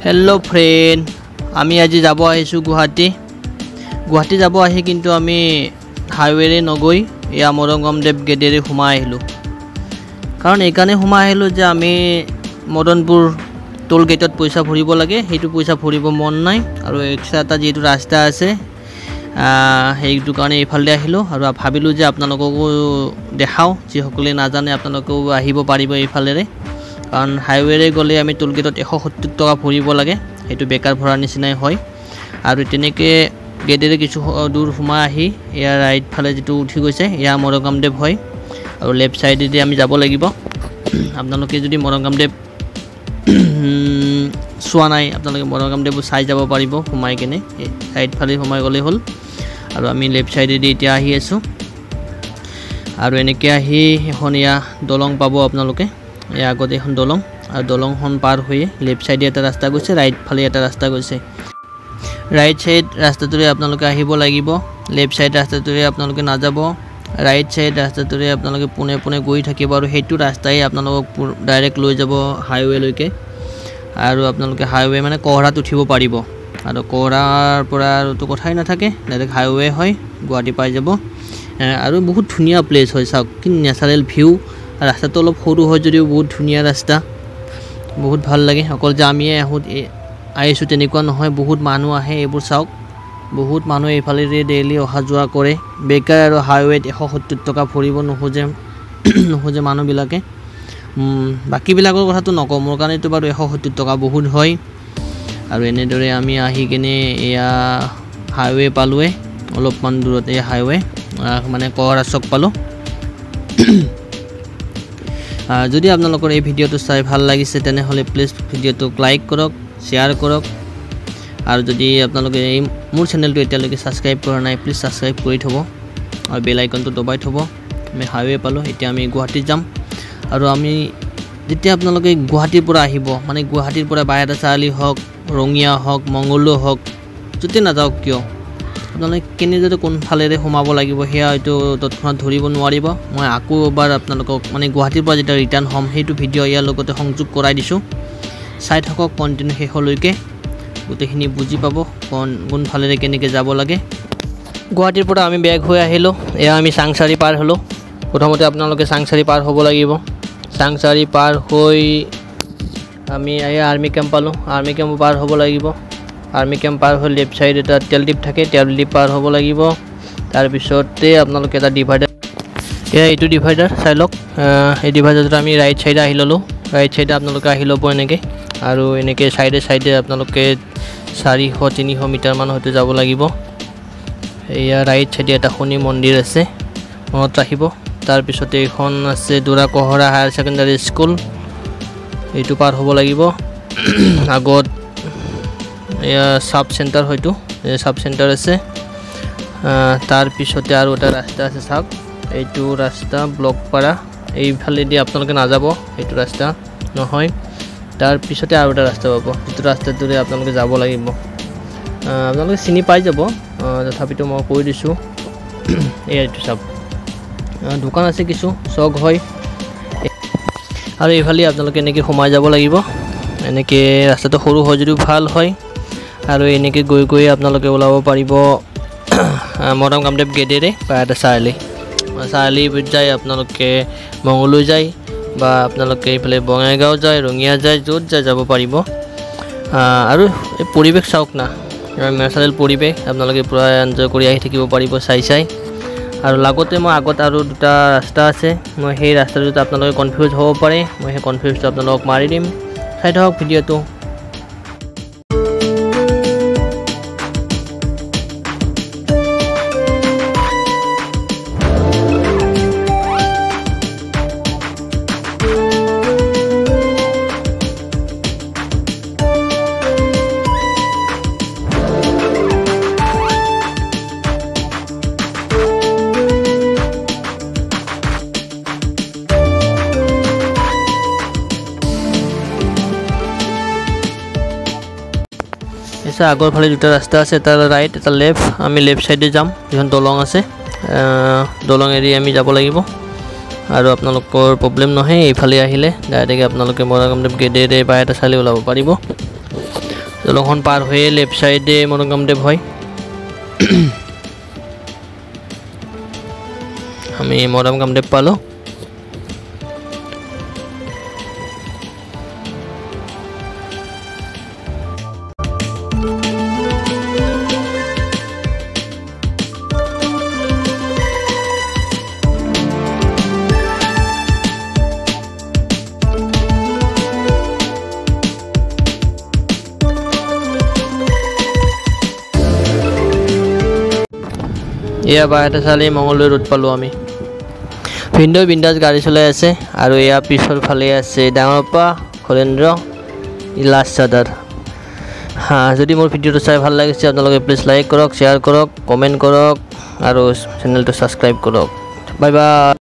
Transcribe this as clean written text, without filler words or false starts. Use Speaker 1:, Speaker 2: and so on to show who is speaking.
Speaker 1: hello friend आमी आज যাব আহিছো गुवाहाटी যাব আহি কিন্তু আমি হাইওয়েৰে নগৈ ইয়া মৰংগমদেৱ গেটেৰে সোমাই আহিলো কাৰণ এইকাৰণে সোমাই আহিলো যে আমি মদনপুৰ টোল গেটত পইচা ভৰিব লাগে হেতু পইচা ভৰিব মন নাই আৰু এক্সট্ৰা এটা যেটো ৰাস্তা আছে হেইটো কাৰণে ইফালে আহিলো আৰু ভাবিলো যে আপোনালোককো দেখাও যে সকলে নাজানে আপোনালোকও আহিব পাৰিব ইফালেৰে কাৰণ হাইওয়েৰে গলে আমি টোল গেটত 170 টকা ভৰিব লাগে হেতু বেকাৰ ভৰা নিচিনাই হয় আৰু তেনেকে গেটেৰে কিছু দূৰ সোমাই আহি ইয়া ৰাইট ফালে যেটো উঠি গৈছে ইয়া মৰংগমদেৱ হয় আৰু লেফট সাইডেদি আমি যাব লাগিব আপোনালোকে যদি মৰংগমদেৱ সোৱা নাই আপোনালোকে মৰংগমদেৱ চাই যাব পাৰিব সোমাই কেনে সাইড ফালে সোমাই গলে হল আৰু আমি লেফট সাইডেদি এতিয়া আহি আছো আৰু এনেকে আহি এখন ইয়া দলং পাব আপোনালোকে ইয়া আগতে এখন দলং আৰু দলংখন পাৰ হৈ লেফট সাইডে এটা ৰাস্তা গৈছে ৰাইট ফালে এটা ৰাস্তা গৈছে ৰাইট সাইড ৰাস্তাটোৰে আপোনালোকে আহিব লাগিব লেফট সাইড ৰাস্তাটোৰে আপোনালোকে না যাব ৰাইট সাইড ৰাস্তাটোৰে আপোনালোকে পুনে গৈ থাকিব আৰু হেতু ৰাস্তাই আপোনালোকক ডাইৰেক্ট লৈ যাব হাইওয়ে লৈকে আৰু আপোনালোকে হাইওয়ে মানে কোহৰাত উঠিব পাৰিব আৰু কোহৰাৰ পৰা তো কথাই নাথাকে ডাইৰেক্ট হাইওয়ে হয় গুৱাহাটী পাই যাব আৰু বহুত ধুনিয়া প্লেস হয় চাওক কি নেচাৰেল ভিউ ৰাস্তাটো অলপ সৰু হয় যদিও বহুত ধুনিয়া ৰাস্তা বহুত ভাল লাগে অকল যে আমি আইছো তেনেকুৱা নহয় বহুত মানুহ আহে এবোৰ চাওক বহুত মানুহ এইফালে ডেইলি অহা যোৱা কৰে বেকাৰ আৰু হাইওয়েত 170 টকা ভৰিব নহজে মানুহ বিলাকে বাকি বিলাকৰ কথাটো নকওঁ মোৰ কাৰণে তো বাৰু 170 টকা বহুত হয় আৰু এনেদৰে আমি আহি কেনে এয়া হাইওয়ে পালোৱে অলপমান দূৰত এই হাইওয়ে মানে কোহৰা চক পালো যদি আপোনালোকৰ এই ভিডিওটো চাই ভাল লাগিছে তেনে হলে প্লিজ ভিডিওটো লাইক কৰক শেয়াৰ কৰক আৰু যদি আপোনালোকে মোৰ চেনেলটো এতিয়ালৈকে সাবস্ক্ৰাইব কৰা নাই প্লিজ সাবস্ক্ৰাইব কৰি থব আৰু বেল আইকনটো দবাই থব আমি হাইওয়ে পালো এতিয়া আমি গুৱাহাটী যাম আৰু আমি যেতিয়া আপোনালোকে গুৱাহাটীৰ পৰা আহিব মানে গুৱাহাটীৰ পৰা বাইৰা চালি হক ৰঙিয়া হক মংগলদৈ হক যতে না যাওক কিয় আপোনালোকে কেনেদৰে কোন ফালেৰে সোমাব লাগিব হেয়া হয়তো তৎক্ষণাত ধৰিব নোৱাৰিব মই আকৌ এবাৰ আপোনালোকক মানে গুৱাহাটীৰ পৰা যেতিয়া ৰিটাৰ্ণ হ'ম হেতু ভিডিও ইয়াৰ লগতে সংযোগ কৰাই দিছো চাই থাকক কন্টিনিউ শেষলৈকে গোটেইখিনি বুজি পাব কোন ফালেৰে কেনেকৈ যাব লাগে গুৱাহাটীৰ পৰা আমি বেগ হৈ আহিলো এয়া আমি সাংসাৰী পাৰ হলো প্ৰথমতে আপোনালোকে সাংসাৰী পাৰ হ'ব লাগিব সাংসাৰী পাৰ হৈ আমি আয়া আৰ্মি ক্যাম্প পালো আৰ্মি ক্যাম্প পাৰ হ'ব লাগিব আৰ্মি ক্যাম্প পাৰ হৈ লেফট সাইড এটা তেল ডিপ থাকে তেল ডিপ পাৰ হ'ব লাগিব তাৰ পিছতে আপোনালোকে এটা ডিভাইডাৰ এয়া এইটো ডিভাইডাৰ চাই লওক এই ডিভাইডাৰটো আমি ৰাইট সাইডে আহি ললো ৰাইট সাইডে আপোনালোকে আহি ল'ব এনেকৈ আৰু এনেকৈ সাইডে আপোনালোকে 400-300 মিটাৰ মান হতে যাব লাগিব এয়া ৰাইট সাইডে এটা শনি মন্দিৰ আছে মনত ৰাখিব তাৰ পিছতে এখন আছে দুৰা কোহৰা হায়াৰ সেকেন্ডাৰী স্কুল এইটো পাৰ হ'ব লাগিব আগত এয়া সাব সেন্টাৰ হয়তো সাব সেন্টাৰ আছে তাৰ পিছতে আৰু এটা ৰাস্তা আছে চাওক এইটো ৰাস্তা ব্লকপাৰা এইফালে দি আপোনালোকে না যাব এইটো ৰাস্তা নহয় তাৰ পিছতে আৰু এটা ৰাস্তা পাব যেটো ৰাস্তাটোৰে আপোনালোকে যাব লাগিব আপোনালোকে চিনি পাই যাব তথাপিতো মই কৈ দিছো এইটো সব দোকান আছে কিছু চক হয় আৰু এইফালে আপোনালোকে এনেকৈ সোমাই যাব লাগিব এনেকৈ ৰাস্তাটো সৰু হয় যদিও ভাল হয় আৰু এনেকৈ গৈ আপোনালোকে ওলাব পাৰিব মৰংগমদেৱ গেটেৰে বা এটা চাৰিআলি যায় আপোনালোকে মংগলদৈ যায় বা আপোনালোকে এইফালে বঙাইগাঁও যায় ৰঙিয়া যায় য'ত যাব পাৰিব আৰু এই পৰিৱেশ চাওক না নেচাৰেল পৰিৱেশ আপোনালোকে পুৰা এনজয় কৰি আহি থাকিব পাৰিব চাই আৰু লাগতে মই আগত আৰু দুটা ৰাস্তা আছে মই সেই ৰাস্তাটোত আপোনালোকে কনফিউজ হ'ব পাৰে মই সেই কনফিউজটো আপোনালোকক মাৰি দিম চাই থাকক ভিডিওটো আগৰ ফালে দুটা ৰাস্তা আছে এটা ৰাইট এটা লেফট আমি লেফট সাইডে যাম যখন দলং আছে দলং এৰি আমি যাব লাগিব আৰু আপোনালোকৰ প্ৰবলেম নহয় এইফালে আহিলে ডাইৰেক্ট আপোনালোকে মৰংগমদেৱ গেটেৰে বা এটা চালি ওলাব পাৰিব দলংখন পাৰ হৈ লেফট সাইডে মদন কামদেৱ হয় আমি মদন কামদেৱ পালো এয়া বাহিৰতে চালি মঙ্গলদৈ ৰোড পালো আমি ভিন্ডো বিন্দাস গাড়ী চলাই আছে আৰু এয়া পিছৰ ফালে আছে ডাঙৰপা খলেন্দ্ৰ ইলাছ চাদাৰ যদি মোৰ ভিডিঅ'টো চাই ভাল লাগিছে আপোনালোকে প্লিজ লাইক কৰক শ্বেয়াৰ কৰক কমেন্ট কৰক আৰু চেনেলটো সাবস্ক্ৰাইব কৰক বাই বাই